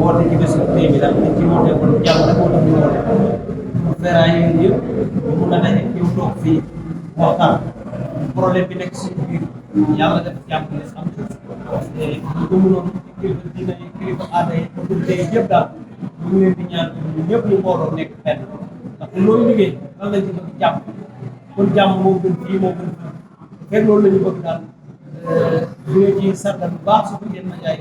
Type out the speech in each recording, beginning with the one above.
woote ci bés bu tey bi daal dañ ci woote kon jàmm rek moo tax ñu woote ferrailleurs yëpp ñu mun a daje ñëw toog fii waxtaan problème bi nekk suñu biir yàlla def jàmm ne am parce que ñu ko mënoon kilifa dina yi kilifa aada yi autorité yi yëpp daal ñu ngi leen di ñaan ñu ñëpp ñu booloo nekk benn ndax loolu liggéey lan lañ ci bëgg jàmm kon jàmm moo gën fii moo gën fii fekk loolu la ñu bëgg daal ñu ngi ci sargal bu baax surtout yéen ma jaay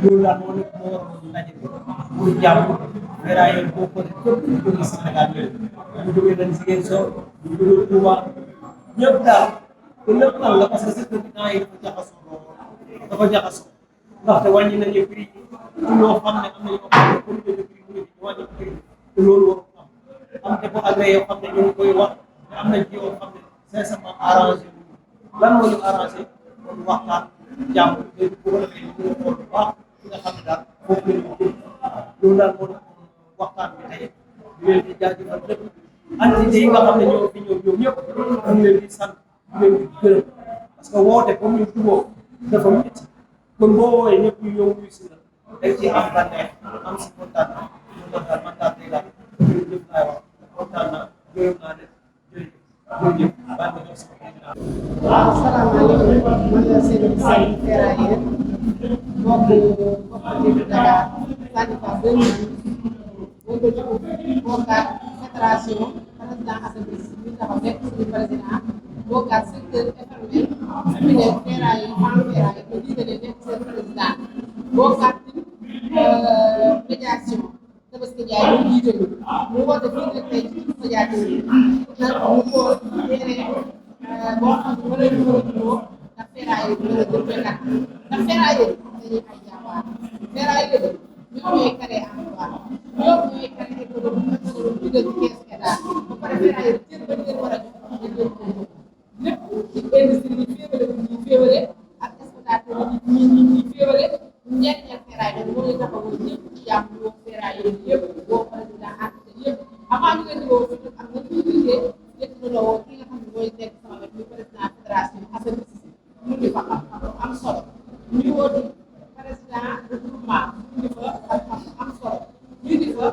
loolu daal moo nekk moo waroon ndaje bi pour jàmm ferrailleurs boo ko def képp ñu jógee Sénégal yooyu ñu jógee dañ Ziguinchor ñu jógee Touba ñëpp daal te lépp lan la parce que secteur bi temps yi dafa jaxasoo ndaxte wàññi nañu prix ci loo xam ne am na yoo xam ne comité de prix mu ngi ci wàññi prix te loolu waru am dépôt agréé yoo xam ne ñu ngi koy wax te am na ci yoo xam ne sincèrement arrangé lan moo ñu arrangé kon waxtaan jàmm te bu ko defee ñu ngi xool bu baax fi nga xam ne daal foofu la ñu jëm loolu daal moo tax waxtaan bi tey di leen di jaajëfal lépp entité yi nga xam ne ñoo fi ñëw ñoom ñëpp ñu ngi leen di sant ñu leen di gërëm parce que woote comme ñu jubóo dafa métti kon boo woowee ñëpp ñu ñëw wuyu si la dañ ci am bànneex am si kontaan na ñu kontaan man daal tey daal jërëjëf laay wax kontaan na gërëm naa leen jërëjëf bànn ñoo sama président. waaw salaamaaleykum man la Seydou Seye ferrailleur bokk coopérative Dakar syndicat boo bokkaat fédération président Assainies ñu taxaw nekk suñu président bokkaat secteur informel féminin ferrailleur femme ferrailleur te jiite leen nekk seen président bokkaat médiation Tabaski Njaay ñu jiite ñu mu woote fii nag tey ci médiateur yi nag mu ko téere boo xam ne wala ñu war a juróo ndax ferrailleur bi la jël kat ndax ferrailleur dañuy ay jàmbaar ferrailleur ñoom ñooy créer emploi ñoom ñooy créer économie bi gën ci kees état ba pare ferrailleur cër ba leen war a jox dañ leen ko jox lépp ci industrie yi féewale bu ñuy féewale ak exploitateur yi ñuy féewale njëriñal ferrailleur moo ngi taxawal ñëpp ci jàmm yoo ferrailleur yëpp boo président entité yëpp avant ñu leen di woo fi am na ñu liggéey yëpp na la woo ki nga xam ne mooy nekk sama wet muy président fédération Assainies mu ngi fa xam-xam am solo ñu woo di président regroupement mu ngi fa xam-xam am solo ñu ngi fa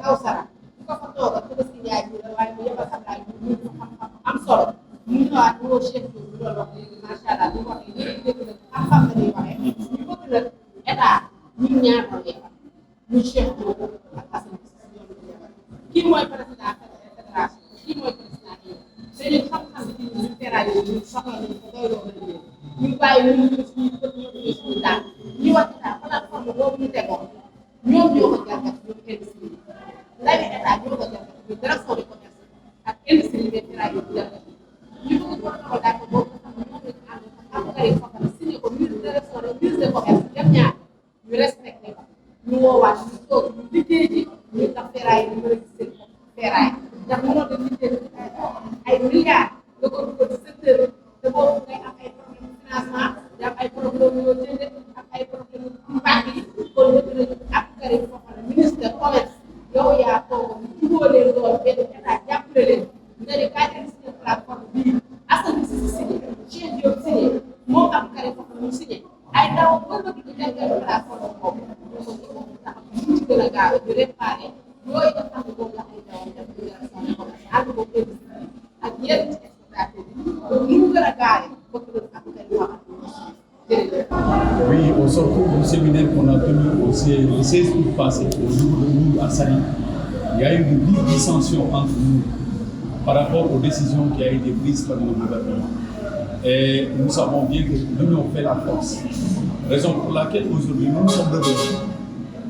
Kawsara bu ko fa toogal Tabaski Njaay bi la waaye mu yebal xam laay ñu ngi fa xam-xam am solo mu ñëwaat woo chef bi bu doon wax léegi macha allah bu waxee léegi dégg na xam-xam la ñuy waxee ñu bëgg nag état ñun ñaar ko yebal muy chef boobu ak Assainies ñoom ñu yebal kii mooy président fédération kii mooy président yi dañuy xam-xam ci ñu ferrailleur yi ñu soxla nañu ko doyloo nañu leen ñu bàyyi ñu ñu suñu bët ñu ñu suñu daal ñu wax état plateforme boobu ñu tegoon ñoom ñoo ko jàngat ñoom industrie yi ndawi état ñoo ko jàngat ñu direction du commerce ak industrie des ferrailleurs bi jàngat ñu bëgg protocole d'accord boobu nga xam ne moom lañu ànd ak kay fokkal signé ko ministre direction ministre de commerce dem ñaar ñu respecté ko ñu woowaat ñu toog ñu liggéey ji ñu tax ferrailleur ñu mën a gis seen ferraille ndax mënoo dem liggéey ay milliards nga ko dugal ci secteur bi te boobu ngay am ay problème financement di am ay problème yoo jënde ak ay problème mbàkk yi kon bëgg nañu ab Karim Fofana ministre de commerce yow yaa toog ñu jubóo leen loolu benn état jàppale leen nga ne kaay leen signé plateforme bii Assainies si signé Cheikh Diop signé moom ab Karim Fofana mu signé ay ndaw ba bëgg ñu jàngal plateforme boobu ñu ko ci moom tax ñu ci gën a gaaw ñu réparé yooyu nga xam ne boobu la ay ndawam def direction de commerce ànd ko industrie ak yenn ci exploitateur bi donc ñu gën a gaare bëgg nañu ak Karim Fofana jërëjëf. Oui, au sortir du séminaire qu'on a tenu le 16 août passé au niveau de nous à Saly, il y a eu de vives dissensions entre nous par rapport aux décisions qui ont été prises par le gouvernement. Et nous savons bien que l'union fait la force. Raison pour laquelle aujourd'hui nous sommes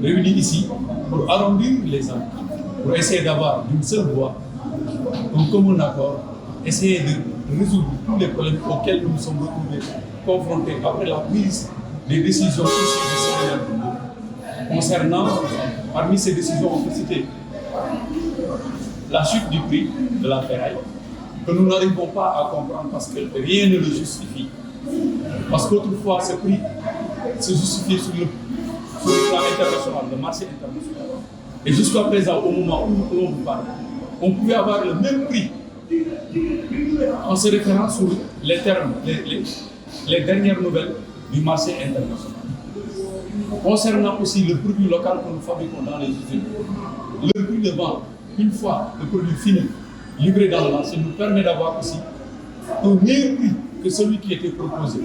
réunis ici pour arrondir les angles, pour essayer d'avoir d'une seule voix, un commun accord, essayer de résoudre tous les problèmes auxquels nous nous sommes retrouvés confrontés après la prise des décisions issues du séminaire. Concernant, parmi ces décisions, on peut citer la chute du prix de la ferraille, que nous n'arrivons pas à comprendre parce que rien ne le justifie. Parce qu'autrefois, ce prix se justifiait sur le plan international, le marché international. Et jusqu'à présent, au moment où l'on vous parle, on pouvait avoir le même prix en se référant sur les termes, les dernières nouvelles du marché international. Concernant aussi le produit local que nous fabriquons dans les usines, le prix de vente, une fois le produit fini, livré dans le marché, nous permet d'avoir aussi un meilleur prix que celui qui était proposé.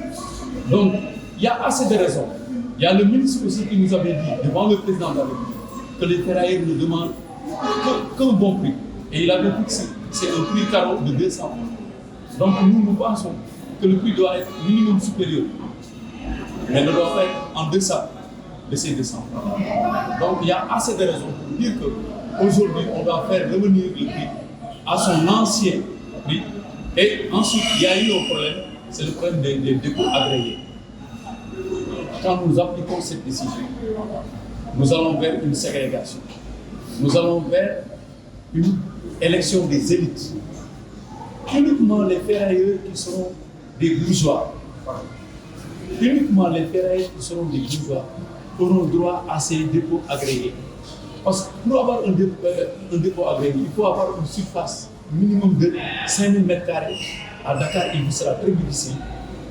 Donc, il y a assez de raisons. Il y a le ministre aussi qui nous avait dit, devant le président de la République, que les ferrailleurs ne demandent qu'un bon prix. Et il avait dit que c'est un prix carreau de 200 euros. Donc, nous pensons que le prix doit être minimum supérieur, mais ne doit pas être en deçà de ces 200 euros. Donc, il y a assez de raisons pour dire qu'aujourd'hui, on doit faire revenir le prix à son ancien prix. Et ensuite, il y a eu un problème, c'est le problème des dépôts agréés. Quand nous appliquons cette décision, nous allons vers une ségrégation. Nous allons vers une élection des élites. Uniquement les ferrailleurs qui seront des bourgeois, uniquement les ferrailleurs qui seront des bourgeois auront droit à ces dépôts agréés. Parce que pour avoir un dépôt agréé, il faut avoir une surface minimum de 5000 m². À Dakar, il vous sera très difficile.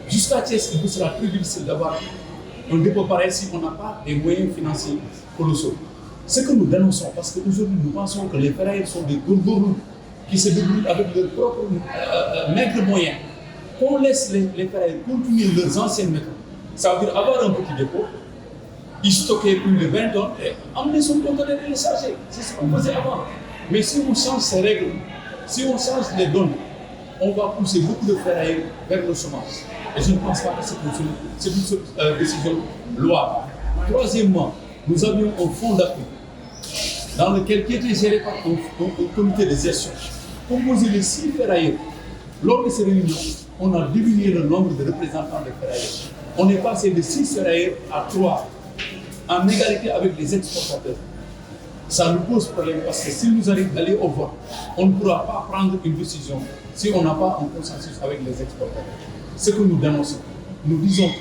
Jusqu'à Thiès, il vous sera très difficile d'avoir un dépôt pareil si on n'a pas des moyens financiers colossaux. Ce que nous dénonçons, parce qu'aujourd'hui nous pensons que les ferrailleurs sont des gourgourous qui se débrouillent avec leurs propres maigres moyens, qu'on laisse les ferrailleurs continuer leurs anciennes méthodes. Ça veut dire avoir un petit dépôt, y stocker plus de 20 tonnes et emmener son conteneur et le charger. C'est ce qu'on faisait avant. Mais si on change ces règles, si on change les données, on va pousser beaucoup de ferrailleurs vers le chômage. Et je ne pense pas que c'est une décision louable. Troisièmement, nous avions un fonds d'appui qui était géré par un comité de gestion, composé de 6 ferrailleurs. Lors de ces réunions, on a diminué le nombre de représentants des ferrailleurs. On est passé de 6 ferrailleurs à 3, en égalité avec les exportateurs. Ça nous pose problème parce que si nous arrivons d'aller au vote, on ne pourra pas prendre une décision si on n'a pas un consensus avec les exportateurs. Ce que nous dénonçons, nous disons que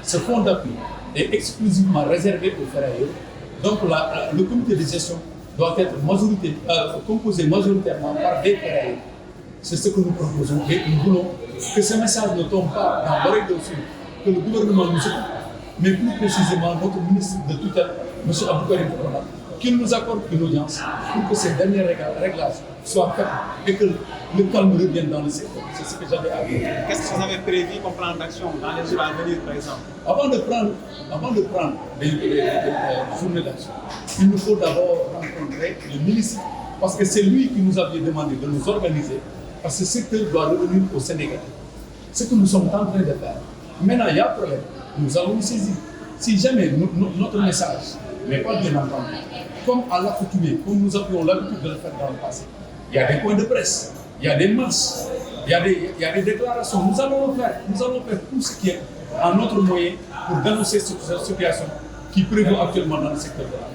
ce fonds d'appui est exclusivement réservé aux ferrailleurs. Donc le comité de gestion doit être composé majoritairement par des ferrailleurs. C'est ce que nous proposons et nous voulons que ce message ne tombe pas dans l'oreille de ceux que le gouvernement nous écoute, mais plus précisément notre ministre de tutelle, M. Abdou Karim Fofana, qu'il nous accorde une audience pour que ces derniers réglages soient faits et que le calme revienne dans le secteur. C'est ce que j'avais à dire. Qu'est-ce que vous avez prévu comme plan d'action dans les jours à venir, par exemple? Avant de prendre des journées d'action, il nous faut d'abord rencontrer le ministre, parce que c'est lui qui nous avait demandé de nous organiser, parce que ce secteur doit revenir au Sénégal. Ce que nous sommes en train de faire. Maintenant, il y a un problème. Nous allons nous saisir. Si jamais notre message n'est pas bien entendu, comme à l'accoutumée, comme nous avions l'habitude de le faire dans le passé, il y a des points de presse, il y a des marches, il y a des déclarations. Nous allons faire tout ce qui est en notre moyen pour dénoncer cette situation qui prévaut actuellement dans le secteur de la